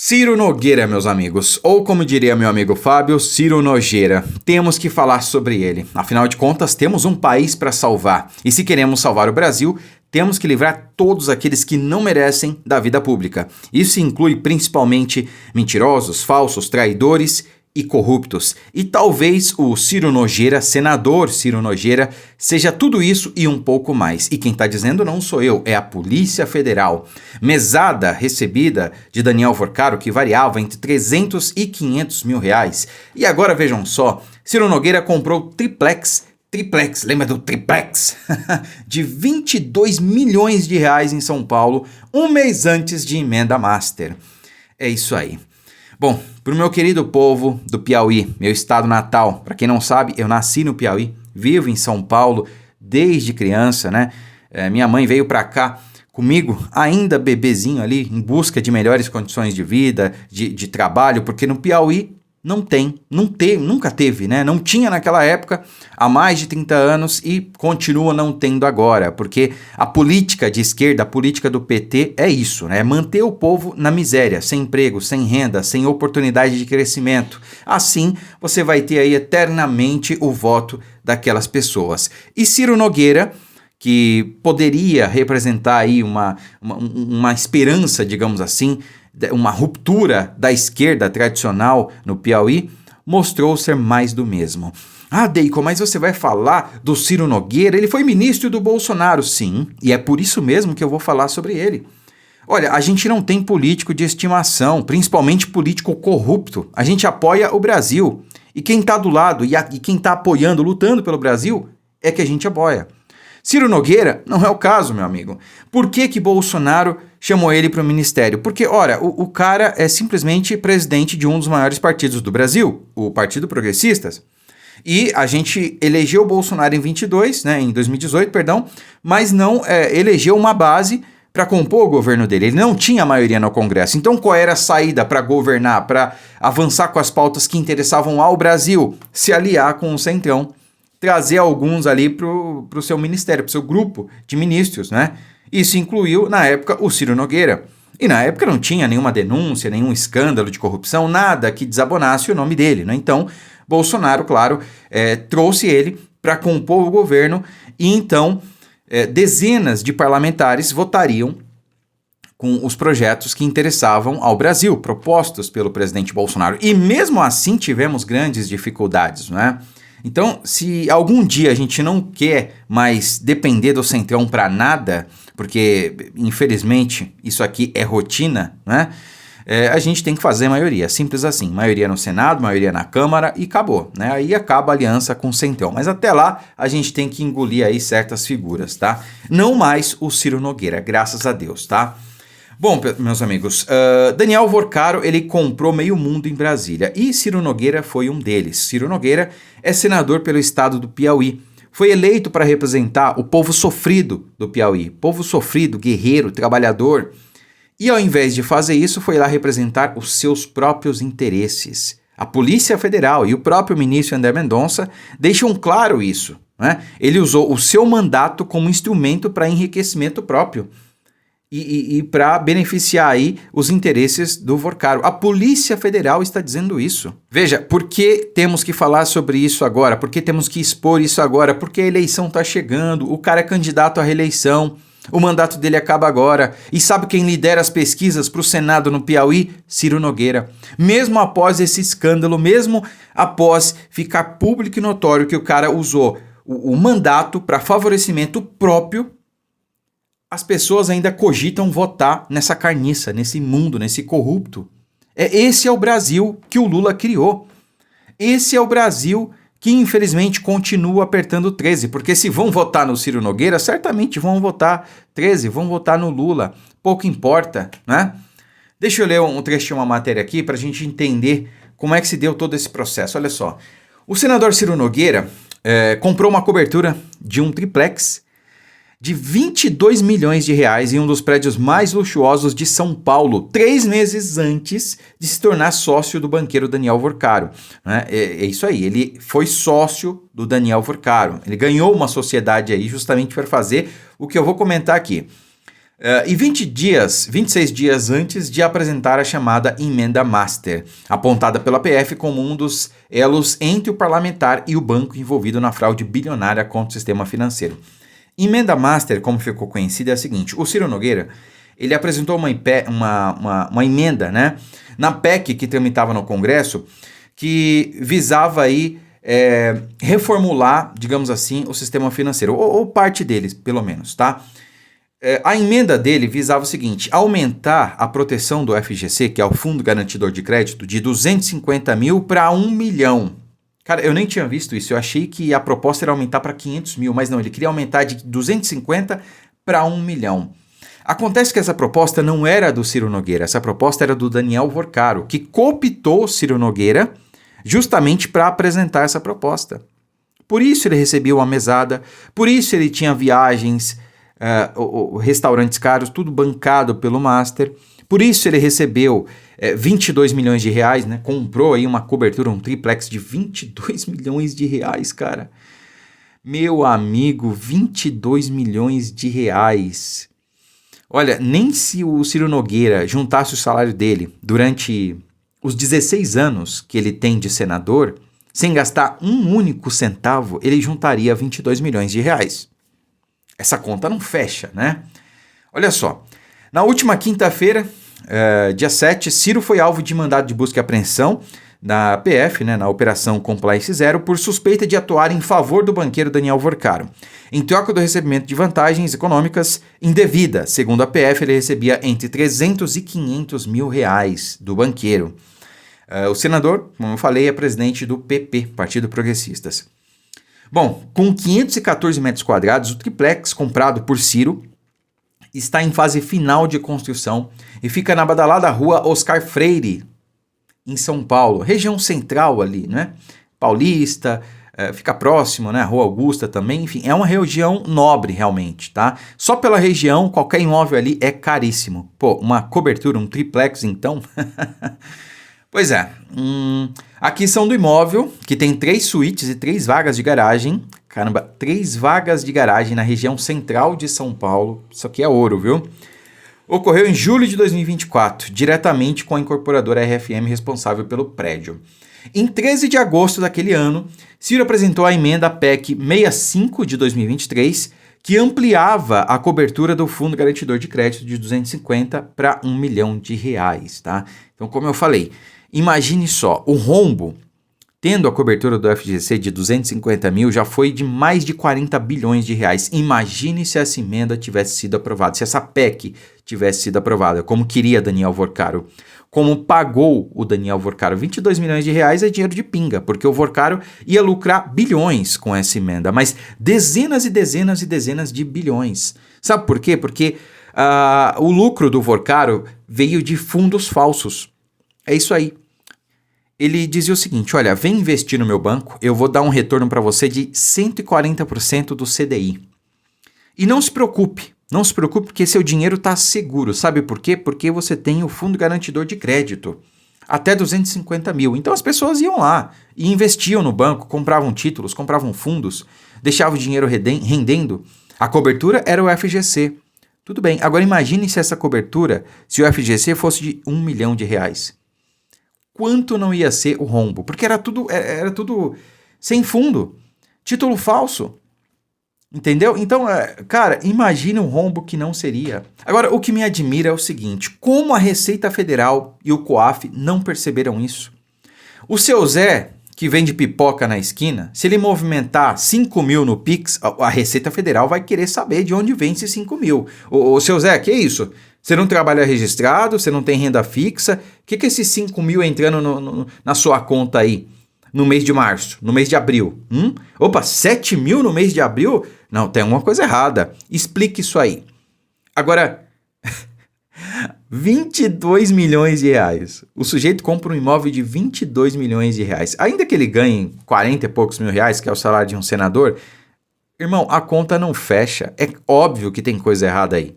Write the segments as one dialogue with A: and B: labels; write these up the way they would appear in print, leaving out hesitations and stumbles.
A: Ciro Nogueira, meus amigos, ou como diria meu amigo Fábio, Ciro Nogueira. Temos que falar sobre ele. Afinal de contas, temos um país para salvar. E se queremos salvar o Brasil, temos que livrar todos aqueles que não merecem da vida pública. Isso inclui principalmente mentirosos, falsos, traidores e corruptos. E talvez o Ciro Nogueira, senador Ciro Nogueira, seja tudo isso e um pouco mais. E quem está dizendo não sou eu, é a Polícia Federal. Mesada recebida de Daniel Vorcaro que variava entre 300 e 500 mil reais. E agora vejam só, Ciro Nogueira comprou triplex, lembra do triplex? De 22 milhões de reais em São Paulo, um mês antes de emenda master. É isso aí. Bom, para o meu querido povo do Piauí, meu estado natal, para quem não sabe, eu nasci no Piauí, vivo em São Paulo desde criança, né? Minha mãe veio para cá comigo, ainda bebezinho ali, em busca de melhores condições de vida, de trabalho, porque no Piauí nunca teve, né? Não tinha naquela época há mais de 30 anos e continua não tendo agora, porque a política de esquerda, a política do PT é isso, né? É manter o povo na miséria, sem emprego, sem renda, sem oportunidade de crescimento. Assim, você vai ter aí eternamente o voto daquelas pessoas. E Ciro Nogueira, que poderia representar aí uma esperança, digamos assim, uma ruptura da esquerda tradicional no Piauí, mostrou ser mais do mesmo. Ah, Deiko, mas você vai falar do Ciro Nogueira? Ele foi ministro do Bolsonaro, sim, e é por isso mesmo que eu vou falar sobre ele. Olha, a gente não tem político de estimação, principalmente político corrupto. A gente apoia o Brasil. E quem está do lado e quem está apoiando, lutando pelo Brasil, é que a gente apoia. Ciro Nogueira não é o caso, meu amigo. Por que Bolsonaro chamou ele para o ministério? Porque, ora, o cara é simplesmente presidente de um dos maiores partidos do Brasil, o Partido Progressistas. E a gente elegeu o Bolsonaro em 2018, mas não elegeu uma base para compor o governo dele. Ele não tinha maioria no Congresso. Então, qual era a saída para governar, para avançar com as pautas que interessavam ao Brasil? Se aliar com o Centrão. Trazer alguns ali para o seu ministério, para o seu grupo de ministros, né? Isso incluiu, na época, o Ciro Nogueira. E na época não tinha nenhuma denúncia, nenhum escândalo de corrupção, nada que desabonasse o nome dele, né? Então, Bolsonaro, claro, trouxe ele para compor o governo e então dezenas de parlamentares votariam com os projetos que interessavam ao Brasil, propostos pelo presidente Bolsonaro. E mesmo assim tivemos grandes dificuldades, né? Então, se algum dia a gente não quer mais depender do Centrão para nada, porque, infelizmente, isso aqui é rotina, né? A gente tem que fazer maioria, simples assim. Maioria no Senado, maioria na Câmara e acabou, né? Aí acaba a aliança com o Centrão. Mas até lá, a gente tem que engolir aí certas figuras, tá? Não mais o Ciro Nogueira, graças a Deus, tá? Bom, meus amigos, Daniel Vorcaro, ele comprou meio mundo em Brasília e Ciro Nogueira foi um deles. Ciro Nogueira é senador pelo estado do Piauí. Foi eleito para representar o povo sofrido do Piauí. Povo sofrido, guerreiro, trabalhador. E ao invés de fazer isso, foi lá representar os seus próprios interesses. A Polícia Federal e o próprio ministro André Mendonça deixam claro isso, né? Ele usou o seu mandato como instrumento para enriquecimento próprio. E para beneficiar aí os interesses do Vorcaro. A Polícia Federal está dizendo isso. Veja, por que temos que falar sobre isso agora? Por que temos que expor isso agora? Porque a eleição está chegando, o cara é candidato à reeleição, o mandato dele acaba agora. E sabe quem lidera as pesquisas para o Senado no Piauí? Ciro Nogueira. Mesmo após esse escândalo, mesmo após ficar público e notório que o cara usou o mandato para favorecimento próprio, as pessoas ainda cogitam votar nessa carniça, nesse imundo, nesse corrupto. Esse é o Brasil que o Lula criou. Esse é o Brasil que, infelizmente, continua apertando 13. Porque se vão votar no Ciro Nogueira, certamente vão votar 13, vão votar no Lula. Pouco importa, né? Deixa eu ler um trechinho, uma matéria aqui, para a gente entender como é que se deu todo esse processo. Olha só. O senador Ciro Nogueira comprou uma cobertura de um triplex de 22 milhões de reais em um dos prédios mais luxuosos de São Paulo, 3 meses antes de se tornar sócio do banqueiro Daniel Vorcaro. Né? É isso aí, ele foi sócio do Daniel Vorcaro. Ele ganhou uma sociedade aí justamente para fazer o que eu vou comentar aqui. E 26 dias antes de apresentar a chamada Emenda Master, apontada pela PF como um dos elos entre o parlamentar e o banco envolvido na fraude bilionária contra o sistema financeiro. Emenda Master, como ficou conhecida, é a seguinte: o Ciro Nogueira, ele apresentou uma emenda, né, na PEC que tramitava no Congresso, que visava aí reformular, digamos assim, o sistema financeiro, ou parte deles, pelo menos, tá? A emenda dele visava o seguinte: aumentar a proteção do FGC, que é o Fundo Garantidor de Crédito, de 250 mil para 1 milhão. Cara, eu nem tinha visto isso, eu achei que a proposta era aumentar para 500 mil, mas não, ele queria aumentar de 250 para 1 milhão. Acontece que essa proposta não era do Ciro Nogueira, essa proposta era do Daniel Worcaro, que cooptou o Ciro Nogueira justamente para apresentar essa proposta. Por isso ele recebia uma mesada, por isso ele tinha viagens, restaurantes caros, tudo bancado pelo Master. Por isso ele recebeu 22 milhões de reais, né? Comprou aí uma cobertura, um triplex de 22 milhões de reais, cara. Meu amigo, 22 milhões de reais. Olha, nem se o Ciro Nogueira juntasse o salário dele durante os 16 anos que ele tem de senador, sem gastar um único centavo, ele juntaria 22 milhões de reais. Essa conta não fecha, né? Olha só, na última quinta-feira, dia 7, Ciro foi alvo de mandado de busca e apreensão da PF, né, na Operação Compliance Zero, por suspeita de atuar em favor do banqueiro Daniel Worcaro, em troca do recebimento de vantagens econômicas indevidas. Segundo a PF, ele recebia entre 300 e 500 mil reais do banqueiro. O senador, como eu falei, é presidente do PP, Partido Progressistas. Bom, com 514 metros quadrados, o triplex comprado por Ciro está em fase final de construção e fica na badalada rua Oscar Freire, em São Paulo, região central ali, né? Paulista, fica próximo, né? Rua Augusta também, enfim, é uma região nobre realmente, tá? Só pela região, qualquer imóvel ali é caríssimo. Pô, uma cobertura, um triplex então... Pois é, aqui são do imóvel, que tem 3 suítes e 3 vagas de garagem. Caramba, 3 vagas de garagem na região central de São Paulo. Isso aqui é ouro, viu? Ocorreu em julho de 2024, diretamente com a incorporadora RFM responsável pelo prédio. Em 13 de agosto daquele ano, Ciro apresentou a emenda PEC 65 de 2023, que ampliava a cobertura do Fundo Garantidor de Crédito de 250 para 1 milhão de reais, tá? Então, como eu falei, imagine só, o rombo, tendo a cobertura do FGC de 250 mil, já foi de mais de 40 bilhões de reais. Imagine se essa emenda tivesse sido aprovada, se essa PEC tivesse sido aprovada, como queria Daniel Worcaro. Como pagou o Daniel Worcaro 22 milhões de reais é dinheiro de pinga, porque o Worcaro ia lucrar bilhões com essa emenda, mas dezenas e dezenas e dezenas de bilhões. Sabe por quê? Porque o lucro do Worcaro veio de fundos falsos. É isso aí. Ele dizia o seguinte: olha, vem investir no meu banco, eu vou dar um retorno para você de 140% do CDI. E não se preocupe porque seu dinheiro está seguro. Sabe por quê? Porque você tem o Fundo Garantidor de Crédito, até 250 mil. Então as pessoas iam lá e investiam no banco, compravam títulos, compravam fundos, deixavam o dinheiro rendendo. A cobertura era o FGC. Tudo bem, agora imagine se essa cobertura, se o FGC fosse de 1 milhão de reais. Quanto não ia ser o rombo? Porque era tudo sem fundo, título falso. Entendeu? Então, cara, imagine um rombo que não seria. Agora, o que me admira é o seguinte: como a Receita Federal e o COAF não perceberam isso? O seu Zé, que vende pipoca na esquina, se ele movimentar 5 mil no Pix, a Receita Federal vai querer saber de onde vem esses 5 mil. Ô, seu Zé, que isso? Você não trabalha registrado, você não tem renda fixa, o que é esses 5 mil entrando na sua conta aí? No mês de março, no mês de abril. Opa, 7 mil no mês de abril? Não, tem alguma coisa errada. Explique isso aí. Agora, 22 milhões de reais. O sujeito compra um imóvel de 22 milhões de reais. Ainda que ele ganhe 40 e poucos mil reais, que é o salário de um senador, irmão, a conta não fecha. É óbvio que tem coisa errada aí.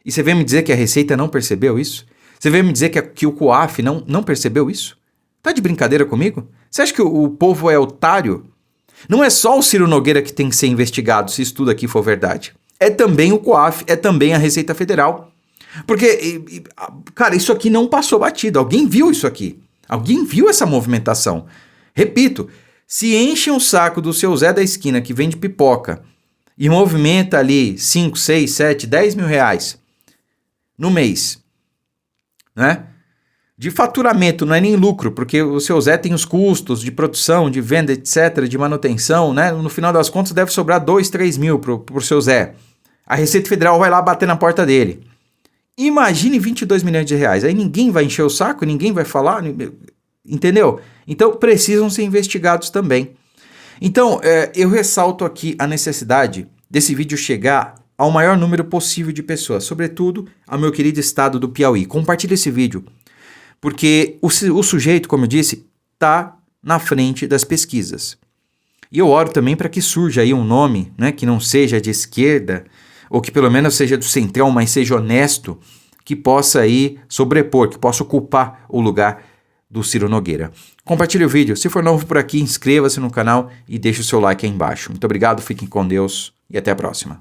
A: E você vem me dizer que a Receita não percebeu isso? Você vem me dizer que o COAF não percebeu isso? Tá de brincadeira comigo? Você acha que o povo é otário? Não é só o Ciro Nogueira que tem que ser investigado, se isso tudo aqui for verdade. é também o COAF, é também a Receita Federal. Porque, cara, isso aqui não passou batido. Alguém viu isso aqui. Alguém viu essa movimentação. Repito, se enchem o saco do seu Zé da esquina que vende pipoca e movimenta ali 5, 6, 7, 10 mil reais no mês, né? De faturamento, não é nem lucro, porque o seu Zé tem os custos de produção, de venda, etc., de manutenção, né? No final das contas deve sobrar 2, 3 mil pro seu Zé. A Receita Federal vai lá bater na porta dele. Imagine 22 milhões de reais. Aí ninguém vai encher o saco, ninguém vai falar, entendeu? Então precisam ser investigados também. Então, eu ressalto aqui a necessidade desse vídeo chegar ao maior número possível de pessoas, sobretudo ao meu querido estado do Piauí. Compartilhe esse vídeo. Porque o sujeito, como eu disse, está na frente das pesquisas. E eu oro também para que surja aí um nome, né, que não seja de esquerda, ou que pelo menos seja do centrão, mas seja honesto, que possa aí sobrepor, que possa ocupar o lugar do Ciro Nogueira. Compartilhe o vídeo. Se for novo por aqui, inscreva-se no canal e deixe o seu like aí embaixo. Muito obrigado, fiquem com Deus e até a próxima.